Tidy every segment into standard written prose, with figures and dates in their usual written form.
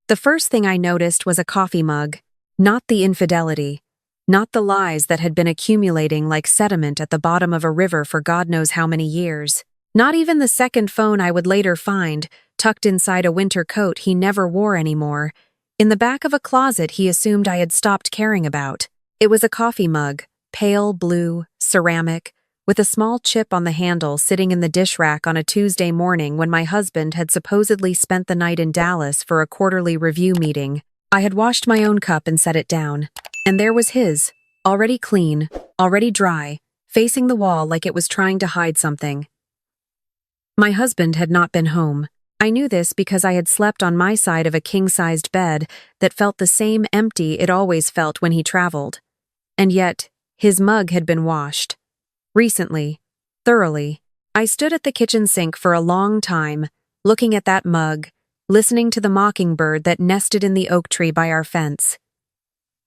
The first thing I noticed was a coffee mug, not the infidelity, not the lies that had been accumulating like sediment at the bottom of a river for God knows how many years. Not even the second phone I would later find, tucked inside a winter coat he never wore anymore, in the back of a closet he assumed I had stopped caring about. It was a coffee mug, pale blue, ceramic, with a small chip on the handle sitting in the dish rack on a Tuesday morning when my husband had supposedly spent the night in Dallas for a quarterly review meeting. I had washed my own cup and set it down, and there was his, already clean, already dry, facing the wall like it was trying to hide something. My husband had not been home. I knew this because I had slept on my side of a king-sized bed that felt the same empty it always felt when he traveled. And yet, his mug had been washed. Recently. Thoroughly. I stood at the kitchen sink for a long time, looking at that mug, listening to the mockingbird that nested in the oak tree by our fence.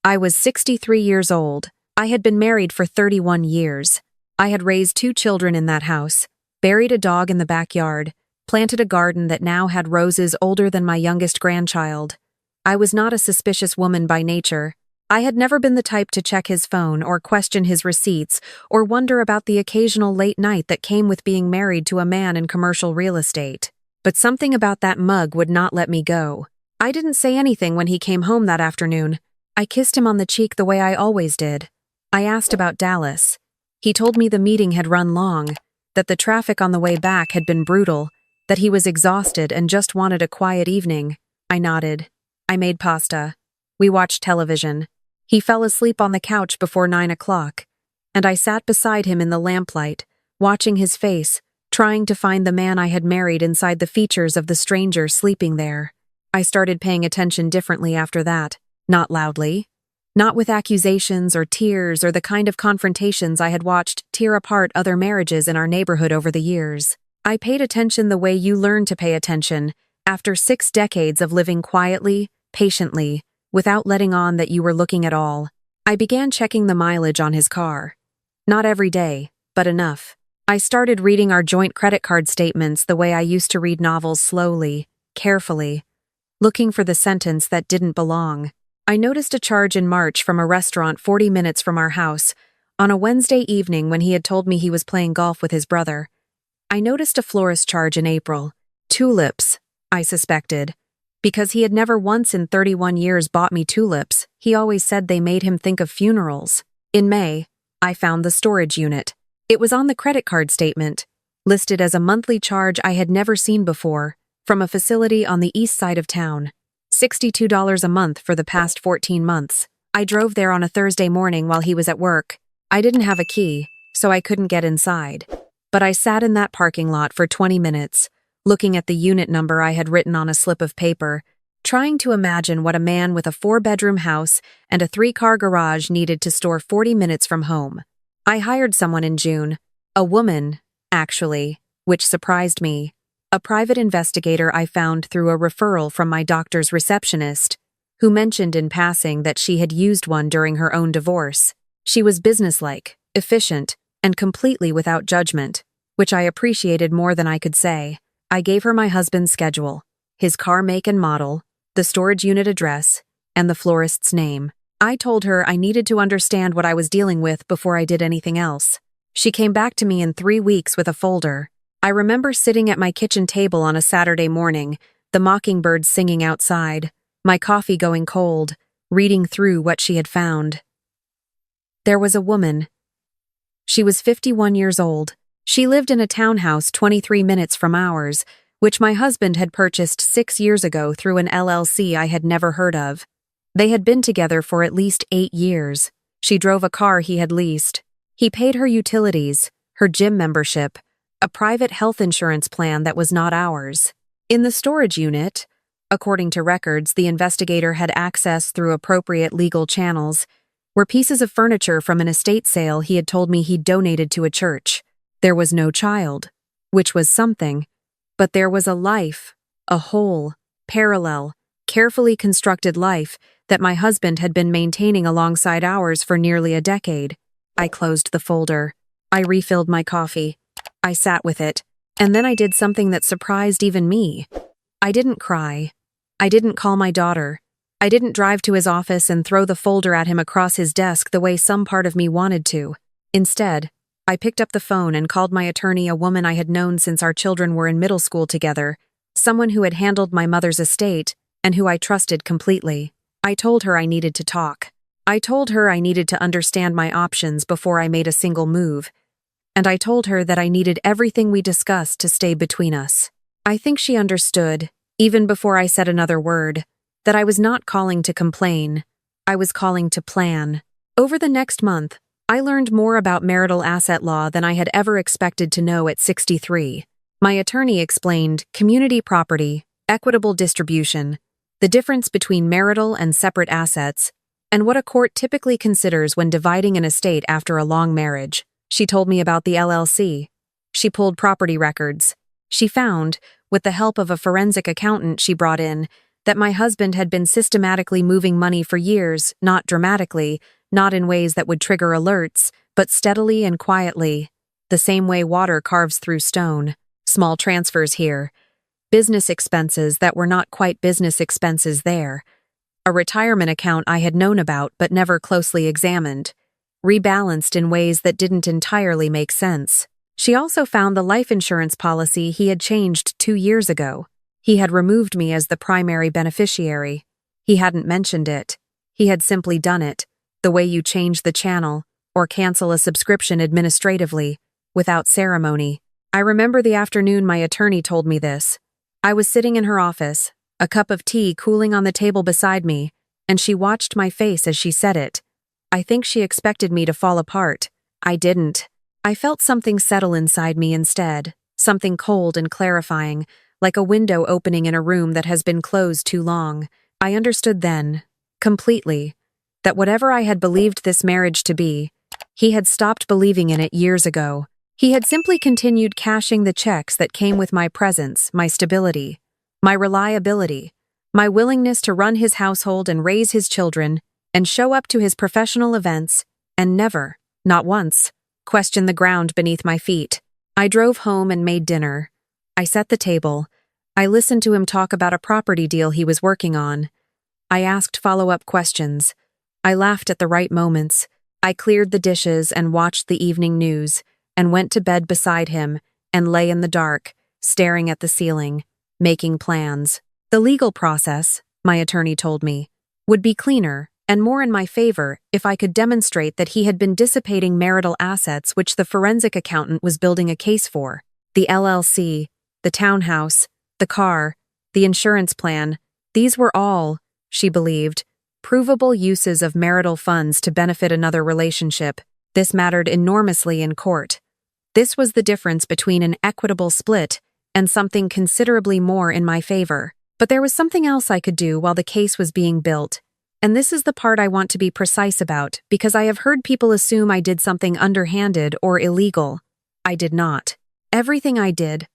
I was 63 years old. I had been married for 31 years. I had raised 2 children in that house, buried a dog in the backyard, planted a garden that now had roses older than my youngest grandchild. I was not a suspicious woman by nature. I had never been the type to check his phone or question his receipts or wonder about the occasional late night that came with being married to a man in commercial real estate. But something about that mug would not let me go. I didn't say anything when he came home that afternoon. I kissed him on the cheek the way I always did. I asked about Dallas. He told me the meeting had run long, that the traffic on the way back had been brutal, that he was exhausted and just wanted a quiet evening. I nodded. I made pasta. We watched television. He fell asleep on the couch before 9 o'clock, and I sat beside him in the lamplight, watching his face, trying to find the man I had married inside the features of the stranger sleeping there. I started paying attention differently after that, not loudly, not with accusations or tears or the kind of confrontations I had watched tear apart other marriages in our neighborhood over the years. I paid attention the way you learn to pay attention, after 6 decades of living quietly, patiently, without letting on that you were looking at all. I began checking the mileage on his car. Not every day, but enough. I started reading our joint credit card statements the way I used to read novels slowly, carefully, looking for the sentence that didn't belong. I noticed a charge in March from a restaurant 40 minutes from our house, on a Wednesday evening when he had told me he was playing golf with his brother. I noticed a florist charge in April. Tulips, I suspected. Because he had never once in 31 years bought me tulips, he always said they made him think of funerals. In May, I found the storage unit. It was on the credit card statement, listed as a monthly charge I had never seen before, from a facility on the east side of town. $62 a month for the past 14 months. I drove there on a Thursday morning while he was at work. I didn't have a key, so I couldn't get inside. But I sat in that parking lot for 20 minutes, looking at the unit number I had written on a slip of paper, trying to imagine what a man with a 4-bedroom house and a 3-car garage needed to store 40 minutes from home. I hired someone in June, a woman, actually, which surprised me, a private investigator I found through a referral from my doctor's receptionist, who mentioned in passing that she had used one during her own divorce. She was businesslike, efficient, and completely without judgment, which I appreciated more than I could say. I gave her my husband's schedule, his car make and model, the storage unit address, and the florist's name. I told her I needed to understand what I was dealing with before I did anything else. She came back to me in 3 weeks with a folder. I remember sitting at my kitchen table on a Saturday morning, the mockingbirds singing outside, my coffee going cold, reading through what she had found. There was a woman. She was 51 years old. She lived in a townhouse 23 minutes from ours, which my husband had purchased 6 years ago through an LLC I had never heard of. They had been together for at least 8 years. She drove a car he had leased. He paid her utilities, her gym membership, a private health insurance plan that was not ours. In the storage unit, according to records the investigator had access through appropriate legal channels, were pieces of furniture from an estate sale he had told me he'd donated to a church. There was no child, which was something, but there was a life, a whole, parallel, carefully constructed life that my husband had been maintaining alongside ours for nearly a decade. I closed the folder. I refilled my coffee. I sat with it, and then I did something that surprised even me. I didn't cry. I didn't call my daughter. I didn't drive to his office and throw the folder at him across his desk the way some part of me wanted to. Instead, I picked up the phone and called my attorney, a woman I had known since our children were in middle school together, someone who had handled my mother's estate and who I trusted completely. I told her I needed to talk. I told her I needed to understand my options before I made a single move. And I told her that I needed everything we discussed to stay between us. I think she understood, even before I said another word, that I was not calling to complain. I was calling to plan. Over the next month, I learned more about marital asset law than I had ever expected to know at 63. My attorney explained community property, equitable distribution, the difference between marital and separate assets, and what a court typically considers when dividing an estate after a long marriage. She told me about the LLC. She pulled property records. She found, with the help of a forensic accountant she brought in, that my husband had been systematically moving money for years, not dramatically, not in ways that would trigger alerts, but steadily and quietly, the same way water carves through stone. Small transfers here. Business expenses that were not quite business expenses there. A retirement account I had known about but never closely examined. Rebalanced in ways that didn't entirely make sense. She also found the life insurance policy he had changed 2 years ago. He had removed me as the primary beneficiary. He hadn't mentioned it. He had simply done it, the way you change the channel or cancel a subscription administratively, without ceremony. I remember the afternoon my attorney told me this. I was sitting in her office, a cup of tea cooling on the table beside me, and she watched my face as she said it. I think she expected me to fall apart. I didn't. I felt something settle inside me instead, something cold and clarifying, like a window opening in a room that has been closed too long. I understood then, completely, that whatever I had believed this marriage to be, he had stopped believing in it years ago. He had simply continued cashing the checks that came with my presence, my stability, my reliability, my willingness to run his household and raise his children, and show up to his professional events, and never, not once, question the ground beneath my feet. I drove home and made dinner. I set the table. I listened to him talk about a property deal he was working on. I asked follow-up questions. I laughed at the right moments. I cleared the dishes and watched the evening news, and went to bed beside him and lay in the dark, staring at the ceiling, making plans. The legal process, my attorney told me, would be cleaner and more in my favor if I could demonstrate that he had been dissipating marital assets which the forensic accountant was building a case for. The LLC, the townhouse, the car, the insurance plan, these were all, she believed, provable uses of marital funds to benefit another relationship. This mattered enormously in court. This was the difference between an equitable split and something considerably more in my favor. But there was something else I could do while the case was being built. And this is the part I want to be precise about, because I have heard people assume I did something underhanded or illegal. I did not. Everything I did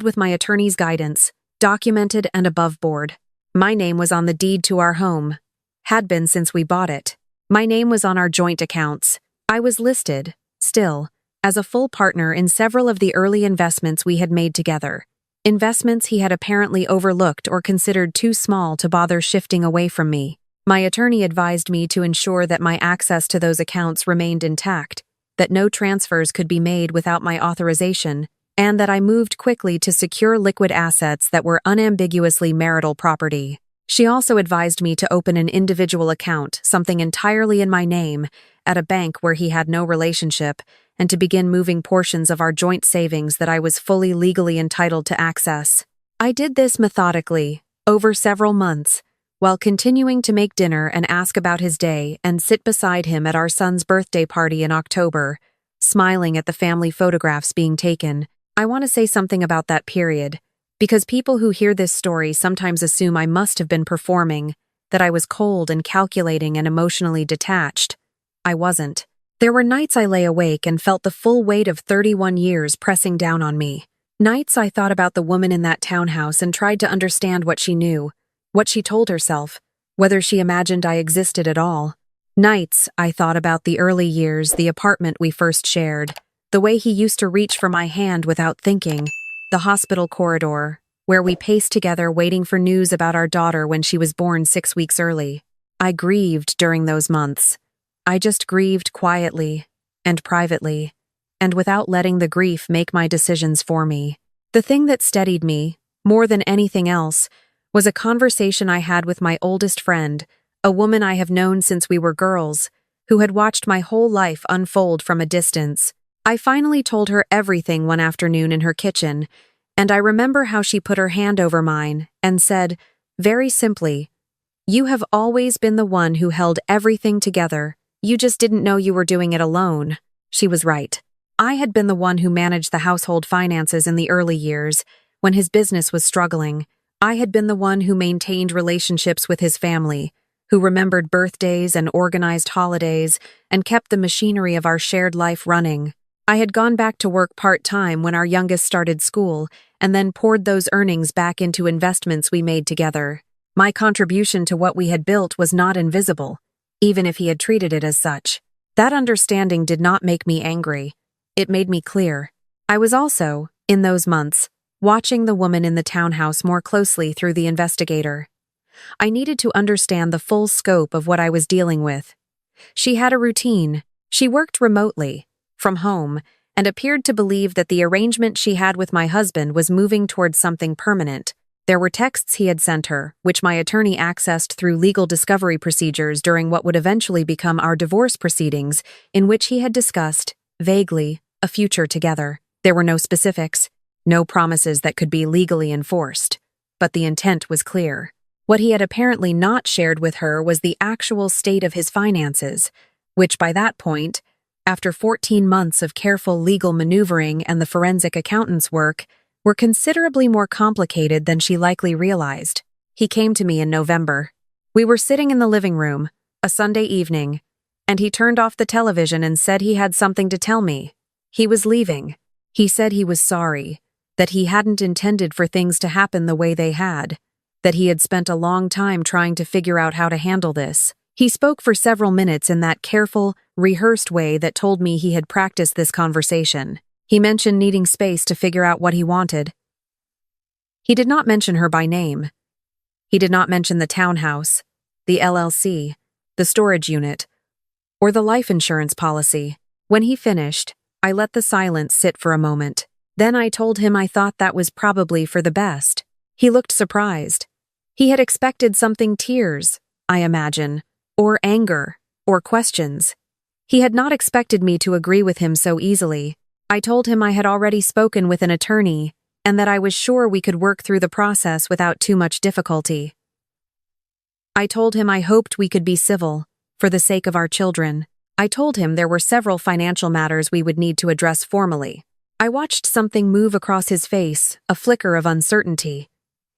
with my attorney's guidance, documented and above board. My name was on the deed to our home. Had been since we bought it. My name was on our joint accounts. I was listed, still, as a full partner in several of the early investments we had made together. Investments he had apparently overlooked or considered too small to bother shifting away from me. My attorney advised me to ensure that my access to those accounts remained intact, that no transfers could be made without my authorization, and that I moved quickly to secure liquid assets that were unambiguously marital property. She also advised me to open an individual account, something entirely in my name, at a bank where he had no relationship, and to begin moving portions of our joint savings that I was fully legally entitled to access. I did this methodically, over several months, while continuing to make dinner and ask about his day and sit beside him at our son's birthday party in October, smiling at the family photographs being taken. I want to say something about that period, because people who hear this story sometimes assume I must have been performing, that I was cold and calculating and emotionally detached. I wasn't. There were nights I lay awake and felt the full weight of 31 years pressing down on me. Nights I thought about the woman in that townhouse and tried to understand what she knew, what she told herself, whether she imagined I existed at all. Nights I thought about the early years, the apartment we first shared, the way he used to reach for my hand without thinking, the hospital corridor, where we paced together waiting for news about our daughter when she was born 6 weeks early. I grieved during those months. I just grieved quietly and privately, and without letting the grief make my decisions for me. The thing that steadied me, more than anything else, was a conversation I had with my oldest friend, a woman I have known since we were girls, who had watched my whole life unfold from a distance. I finally told her everything one afternoon in her kitchen, and I remember how she put her hand over mine and said, very simply, "You have always been the one who held everything together. You just didn't know you were doing it alone." She was right. I had been the one who managed the household finances in the early years, when his business was struggling. I had been the one who maintained relationships with his family, who remembered birthdays and organized holidays, and kept the machinery of our shared life running. I had gone back to work part-time when our youngest started school, and then poured those earnings back into investments we made together. My contribution to what we had built was not invisible, even if he had treated it as such. That understanding did not make me angry. It made me clear. I was also, in those months, watching the woman in the townhouse more closely through the investigator. I needed to understand the full scope of what I was dealing with. She had a routine. She worked remotely, from home, and appeared to believe that the arrangement she had with my husband was moving towards something permanent. There were texts he had sent her, which my attorney accessed through legal discovery procedures during what would eventually become our divorce proceedings, in which he had discussed, vaguely, a future together. There were no specifics, no promises that could be legally enforced, but the intent was clear. What he had apparently not shared with her was the actual state of his finances, which by that point, after 14 months of careful legal maneuvering and the forensic accountant's work, were considerably more complicated than she likely realized. He came to me in November. We were sitting in the living room, a Sunday evening, and he turned off the television and said he had something to tell me. He was leaving. He said he was sorry, that he hadn't intended for things to happen the way they had, that he had spent a long time trying to figure out how to handle this. He spoke for several minutes in that careful, rehearsed way that told me he had practiced this conversation. He mentioned needing space to figure out what he wanted. He did not mention her by name. He did not mention the townhouse, the LLC, the storage unit, or the life insurance policy. When he finished, I let the silence sit for a moment. Then I told him I thought that was probably for the best. He looked surprised. He had expected something tears, I imagine, or anger, or questions. He had not expected me to agree with him so easily. I told him I had already spoken with an attorney, and that I was sure we could work through the process without too much difficulty. I told him I hoped we could be civil, for the sake of our children. I told him there were several financial matters we would need to address formally. I watched something move across his face, a flicker of uncertainty.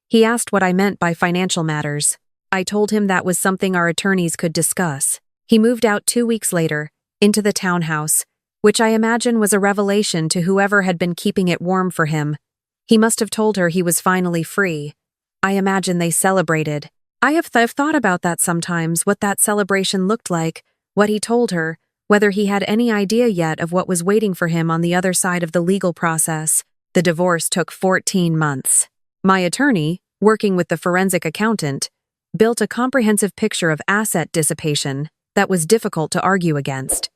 He asked what I meant by financial matters. I told him that was something our attorneys could discuss. He moved out 2 weeks later, into the townhouse, which I imagine was a revelation to whoever had been keeping it warm for him. He must have told her he was finally free. I imagine they celebrated. I have thought about that sometimes, what that celebration looked like, what he told her, whether he had any idea yet of what was waiting for him on the other side of the legal process. The divorce took 14 months. My attorney, working with the forensic accountant, built a comprehensive picture of asset dissipation that was difficult to argue against.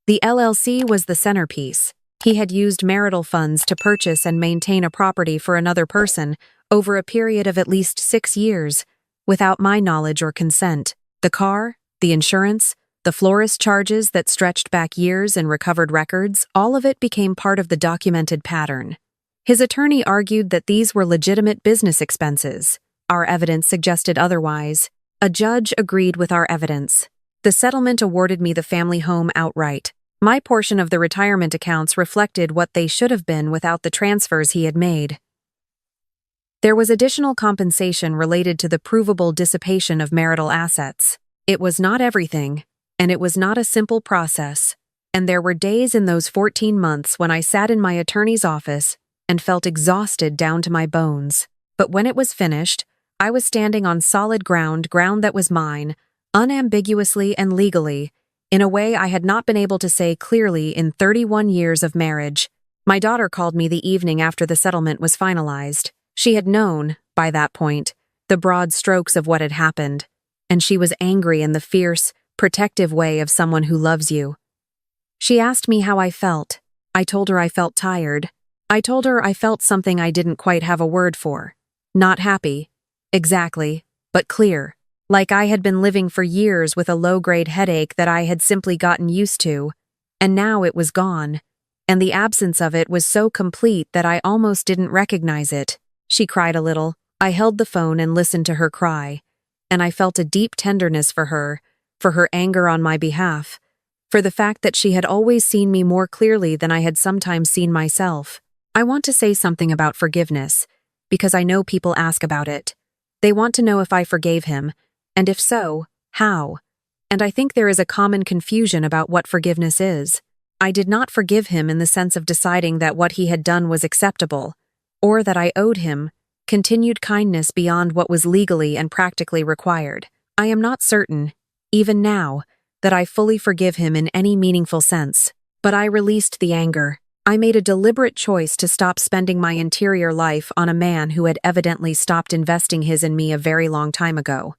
The LLC was the centerpiece. He had used marital funds to purchase and maintain a property for another person over a period of at least 6 years, without my knowledge or consent. The car, the insurance, the florist charges that stretched back years and recovered records, all of it became part of the documented pattern. His attorney argued that these were legitimate business expenses. Our evidence suggested otherwise. A judge agreed with our evidence. The settlement awarded me the family home outright. My portion of the retirement accounts reflected what they should have been without the transfers he had made. There was additional compensation related to the provable dissipation of marital assets. It was not everything, and it was not a simple process, and there were days in those 14 months when I sat in my attorney's office and felt exhausted down to my bones. But when it was finished, I was standing on solid ground that was mine, unambiguously and legally, in a way I had not been able to say clearly in 31 years of marriage. My daughter called me the evening after the settlement was finalized. She had known, by that point, the broad strokes of what had happened, and she was angry in the fierce, protective way of someone who loves you. She asked me how I felt. I told her I felt tired. I told her I felt something I didn't quite have a word for. Not happy. Exactly, but clear. Like I had been living for years with a low-grade headache that I had simply gotten used to, and now it was gone, and the absence of it was so complete that I almost didn't recognize it. She cried a little. I held the phone and listened to her cry, and I felt a deep tenderness for her anger on my behalf, for the fact that she had always seen me more clearly than I had sometimes seen myself. I want to say something about forgiveness, because I know people ask about it. They want to know if I forgave him, and if so, how? And I think there is a common confusion about what forgiveness is. I did not forgive him in the sense of deciding that what he had done was acceptable, or that I owed him continued kindness beyond what was legally and practically required. I am not certain, even now, that I fully forgive him in any meaningful sense, but I released the anger. I made a deliberate choice to stop spending my interior life on a man who had evidently stopped investing his in me a very long time ago.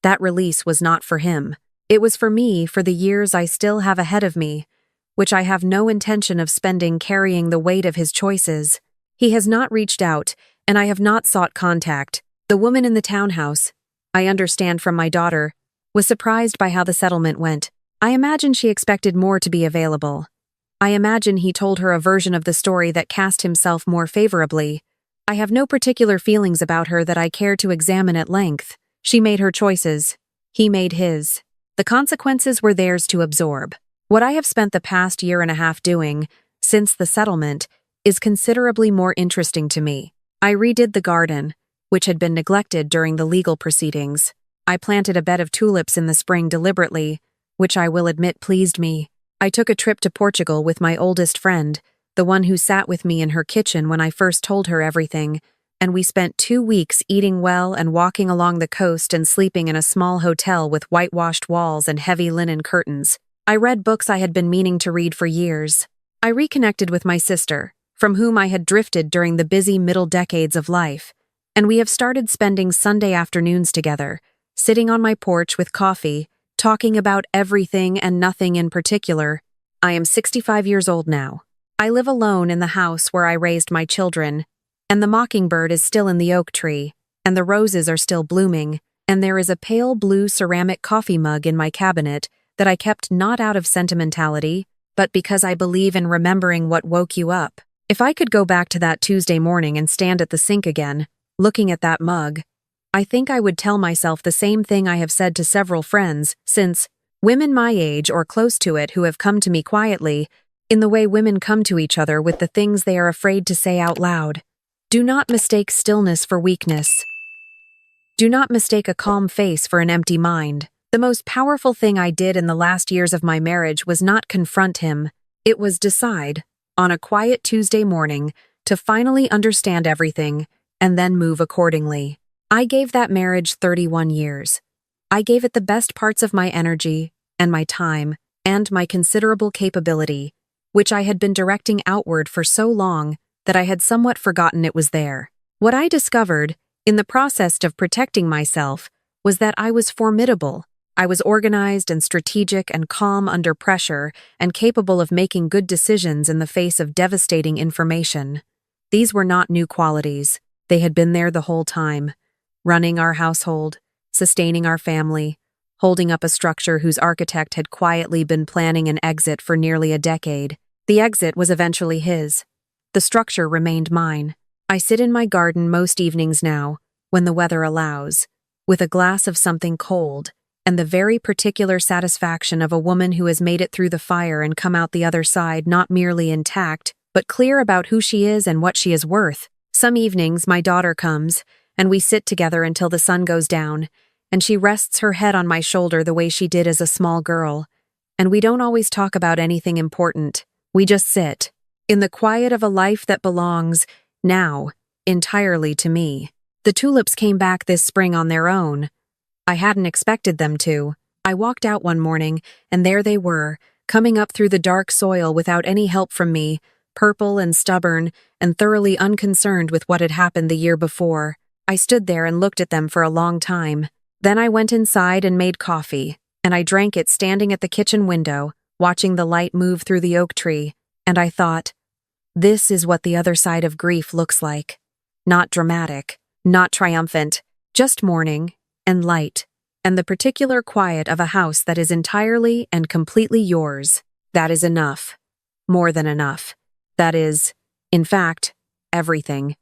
That release was not for him. It was for me, for the years I still have ahead of me, which I have no intention of spending carrying the weight of his choices. He has not reached out, and I have not sought contact. The woman in the townhouse, I understand from my daughter, was surprised by how the settlement went. I imagine she expected more to be available. I imagine he told her a version of the story that cast himself more favorably. I have no particular feelings about her that I care to examine at length. She made her choices. He made his. The consequences were theirs to absorb. What I have spent the past year and a half doing, since the settlement, is considerably more interesting to me. I redid the garden, which had been neglected during the legal proceedings. I planted a bed of tulips in the spring deliberately, which I will admit pleased me. I took a trip to Portugal with my oldest friend, the one who sat with me in her kitchen when I first told her everything, and we spent 2 weeks eating well and walking along the coast and sleeping in a small hotel with whitewashed walls and heavy linen curtains. I read books I had been meaning to read for years. I reconnected with my sister, from whom I had drifted during the busy middle decades of life, and we have started spending Sunday afternoons together, sitting on my porch with coffee, talking about everything and nothing in particular. I am 65 years old now. I live alone in the house where I raised my children, and the mockingbird is still in the oak tree, and the roses are still blooming, and there is a pale blue ceramic coffee mug in my cabinet that I kept not out of sentimentality, but because I believe in remembering what woke you up. If I could go back to that Tuesday morning and stand at the sink again, looking at that mug, I think I would tell myself the same thing I have said to several friends, since women my age or close to it who have come to me quietly, in the way women come to each other with the things they are afraid to say out loud. Do not mistake stillness for weakness. Do not mistake a calm face for an empty mind. The most powerful thing I did in the last years of my marriage was not confront him. It was decide, on a quiet Tuesday morning, to finally understand everything, and then move accordingly. I gave that marriage 31 years. I gave it the best parts of my energy, and my time, and my considerable capability, which I had been directing outward for so long that I had somewhat forgotten it was there. What I discovered, in the process of protecting myself, was that I was formidable. I was organized and strategic and calm under pressure and capable of making good decisions in the face of devastating information. These were not new qualities. They had been there the whole time. Running our household, sustaining our family, holding up a structure whose architect had quietly been planning an exit for nearly a decade. The exit was eventually his. The structure remained mine. I sit in my garden most evenings now, when the weather allows, with a glass of something cold, and the very particular satisfaction of a woman who has made it through the fire and come out the other side not merely intact, but clear about who she is and what she is worth. Some evenings my daughter comes, and we sit together until the sun goes down, and she rests her head on my shoulder the way she did as a small girl. And we don't always talk about anything important. We just sit, in the quiet of a life that belongs, now, entirely to me. The tulips came back this spring on their own. I hadn't expected them to. I walked out one morning, and there they were, coming up through the dark soil without any help from me, purple and stubborn, and thoroughly unconcerned with what had happened the year before. I stood there and looked at them for a long time. Then I went inside and made coffee, and I drank it standing at the kitchen window, watching the light move through the oak tree, and I thought, this is what the other side of grief looks like. Not dramatic, not triumphant, just mourning, and light, and the particular quiet of a house that is entirely and completely yours. That is enough. More than enough. That is, in fact, everything.